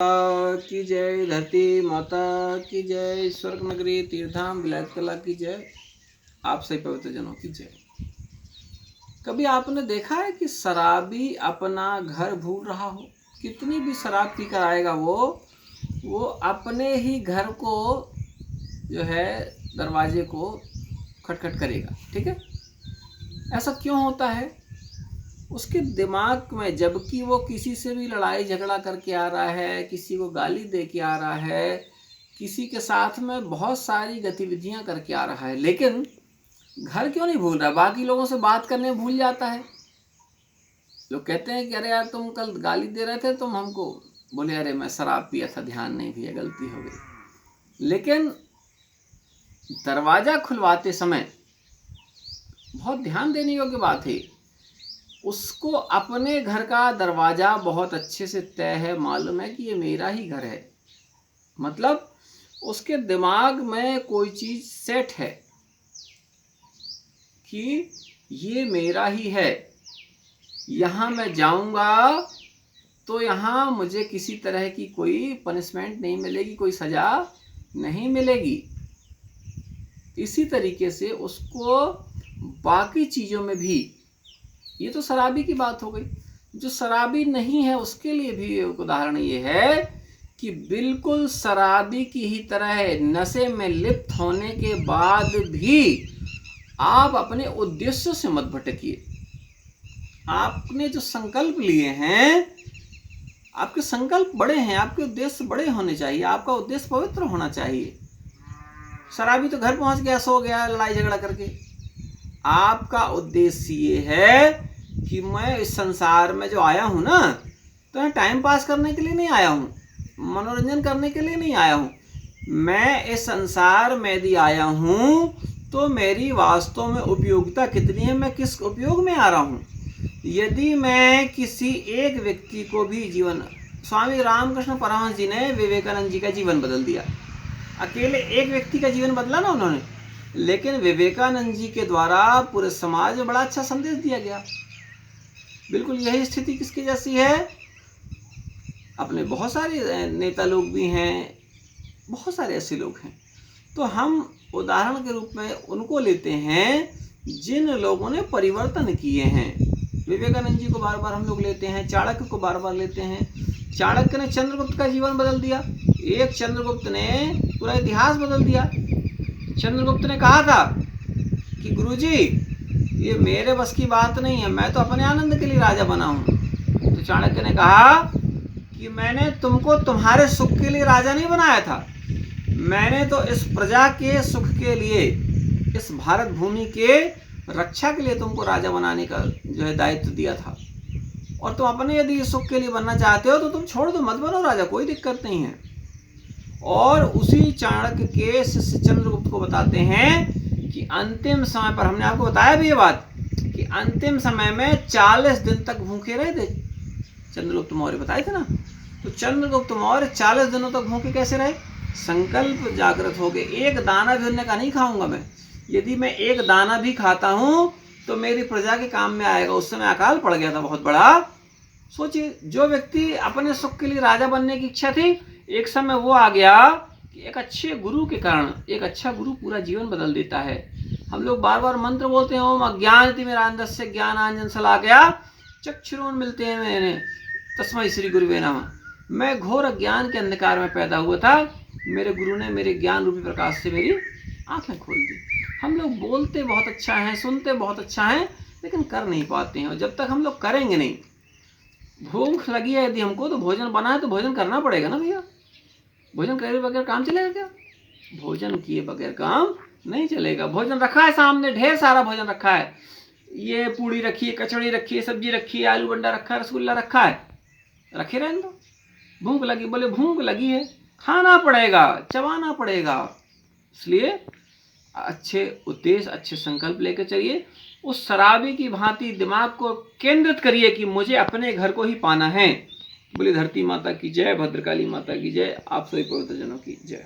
की जय, धरती माता की जय, स्वर्ग नगरी तीर्थधाम विलायत कला की जय, आप सभी पवित्र जनों की जय। कभी आपने देखा है कि शराबी अपना घर भूल रहा हो? कितनी भी शराब पीकर आएगा वो अपने ही घर को जो है दरवाजे को खटखट करेगा। ठीक है, ऐसा क्यों होता है? उसके दिमाग में, जबकि वो किसी से भी लड़ाई झगड़ा करके आ रहा है, किसी को गाली दे के आ रहा है, किसी के साथ में बहुत सारी गतिविधियां करके आ रहा है, लेकिन घर क्यों नहीं भूल रहा? बाकी लोगों से बात करने भूल जाता है। लोग कहते हैं कि अरे यार तुम कल गाली दे रहे थे, तुम हमको। बोले अरे मैं शराब पिया था, ध्यान नहीं दिया, गलती हो गई। लेकिन दरवाजा खुलवाते समय बहुत ध्यान देने योग्य बात है, उसको अपने घर का दरवाजा बहुत अच्छे से तय है, मालूम है कि ये मेरा ही घर है। मतलब उसके दिमाग में कोई चीज सेट है कि ये मेरा ही है, यहाँ मैं जाऊंगा तो यहाँ मुझे किसी तरह की कोई पनिशमेंट नहीं मिलेगी, कोई सजा नहीं मिलेगी। इसी तरीके से उसको बाकी चीजों में भी, ये तो शराबी की बात हो गई। जो शराबी नहीं है उसके लिए भी एक उदाहरण ये है कि बिल्कुल शराबी की ही तरह नशे में लिप्त होने के बाद भी आप अपने उद्देश्य से मत भटकिए। आपने जो संकल्प लिए हैं, आपके संकल्प बड़े हैं, आपके उद्देश्य बड़े होने चाहिए, आपका उद्देश्य पवित्र होना चाहिए। शराबी तो घर पहुंच गया, सो गया लड़ाई झगड़ा करके। आपका उद्देश्य ये है कि मैं इस संसार में जो आया हूं ना, तो टाइम पास करने के लिए नहीं आया हूं, मनोरंजन करने के लिए नहीं आया हूं। मैं इस संसार में यदि आया हूं तो मेरी वास्तव में उपयोगिता कितनी है, मैं किस उपयोग में आ रहा हूं। यदि मैं किसी एक व्यक्ति को भी जीवन, स्वामी रामकृष्ण परमहंस जी ने विवेकानंद जी का जीवन बदल दिया। अकेले एक व्यक्ति का जीवन बदला ना उन्होंने, लेकिन विवेकानंद जी के द्वारा पूरे समाज में बड़ा अच्छा संदेश दिया गया। बिल्कुल यही स्थिति किसकी जैसी है? अपने बहुत सारे नेता लोग भी हैं, बहुत सारे ऐसे लोग हैं। तो हम उदाहरण के रूप में उनको लेते हैं जिन लोगों ने परिवर्तन किए हैं। विवेकानंद जी को बार बार हम लोग लेते हैं, चाणक्य को बार बार लेते हैं। चाणक्य ने चंद्रगुप्त का जीवन बदल दिया। एक चंद्रगुप्त ने पूरा इतिहास बदल दिया। चंद्रगुप्त ने कहा था कि गुरुजी ये मेरे बस की बात नहीं है, मैं तो अपने आनंद के लिए राजा बना हूं। तो चाणक्य ने कहा कि मैंने तुमको तुम्हारे सुख के लिए राजा नहीं बनाया था, मैंने तो इस प्रजा के सुख के लिए, इस भारत भूमि के रक्षा के लिए तुमको राजा बनाने का जो है दायित्व दिया था। और तुम अपने यदि सुख के लिए बनना चाहते हो तो तुम छोड़ दो, मत बनो राजा, कोई दिक्कत नहीं है। और उसी चाणक्य के शिष्य चंद्रगुप्त को बताते हैं कि अंतिम समय पर, हमने आपको बताया भी ये बात कि अंतिम समय में 40 दिन तक भूखे रहे थे चंद्रगुप्त मौर्य, बताए थे ना। तो चंद्रगुप्त मौर्य 40 दिनों तक भूखे कैसे रहे? संकल्प जागृत हो गए। एक दाना भी उन्होंने कहा नहीं खाऊंगा मैं, यदि मैं एक दाना भी खाता हूं तो मेरी प्रजा के काम में आएगा। उस समय अकाल पड़ गया था बहुत बड़ा। सोचिए, जो व्यक्ति अपने सुख के लिए राजा बनने की इच्छा थी, एक समय वो आ गया कि एक अच्छे गुरु के कारण, एक अच्छा गुरु पूरा जीवन बदल देता है। हम लोग बार बार मंत्र बोलते हैं, ओम अज्ञानतिमिरान्धस्य ज्ञानांजन शलाकया चक्षुरुन्मीलितं मिलते हैं मैंने तस्मै श्री गुरुवे नमः। मैं घोर अज्ञान के अंधकार में पैदा हुआ था, मेरे गुरु ने मेरे ज्ञान रूपी प्रकाश से मेरी आंखें खोल दी। हम लोग बोलते बहुत अच्छा है, सुनते बहुत अच्छा है, लेकिन कर नहीं पाते हैं। और जब तक हम लोग करेंगे नहीं, भूख लगी है यदि हमको, तो भोजन बना है तो भोजन करना पड़ेगा ना भैया। भोजन करे बगैर काम चलेगा क्या? भोजन किए बगैर काम नहीं चलेगा। भोजन रखा है सामने, ढेर सारा भोजन रखा है, ये पूड़ी रखी है, कचौड़ी रखी है, सब्जी रखी है, आलू बंडा रखा है, रसगुल्ला रखा है, रखे रहने दो। भूख लगी, बोले भूख लगी है, खाना पड़ेगा, चबाना पड़ेगा। इसलिए अच्छे उद्देश्य, अच्छे संकल्प लेकर चलिए। उस शराबी की भांति दिमाग को केंद्रित करिए कि मुझे अपने घर को ही पाना है। बोले धरती माता की जय, भद्रकाली माता की जय, आप सभी पवित्र जनों की जय।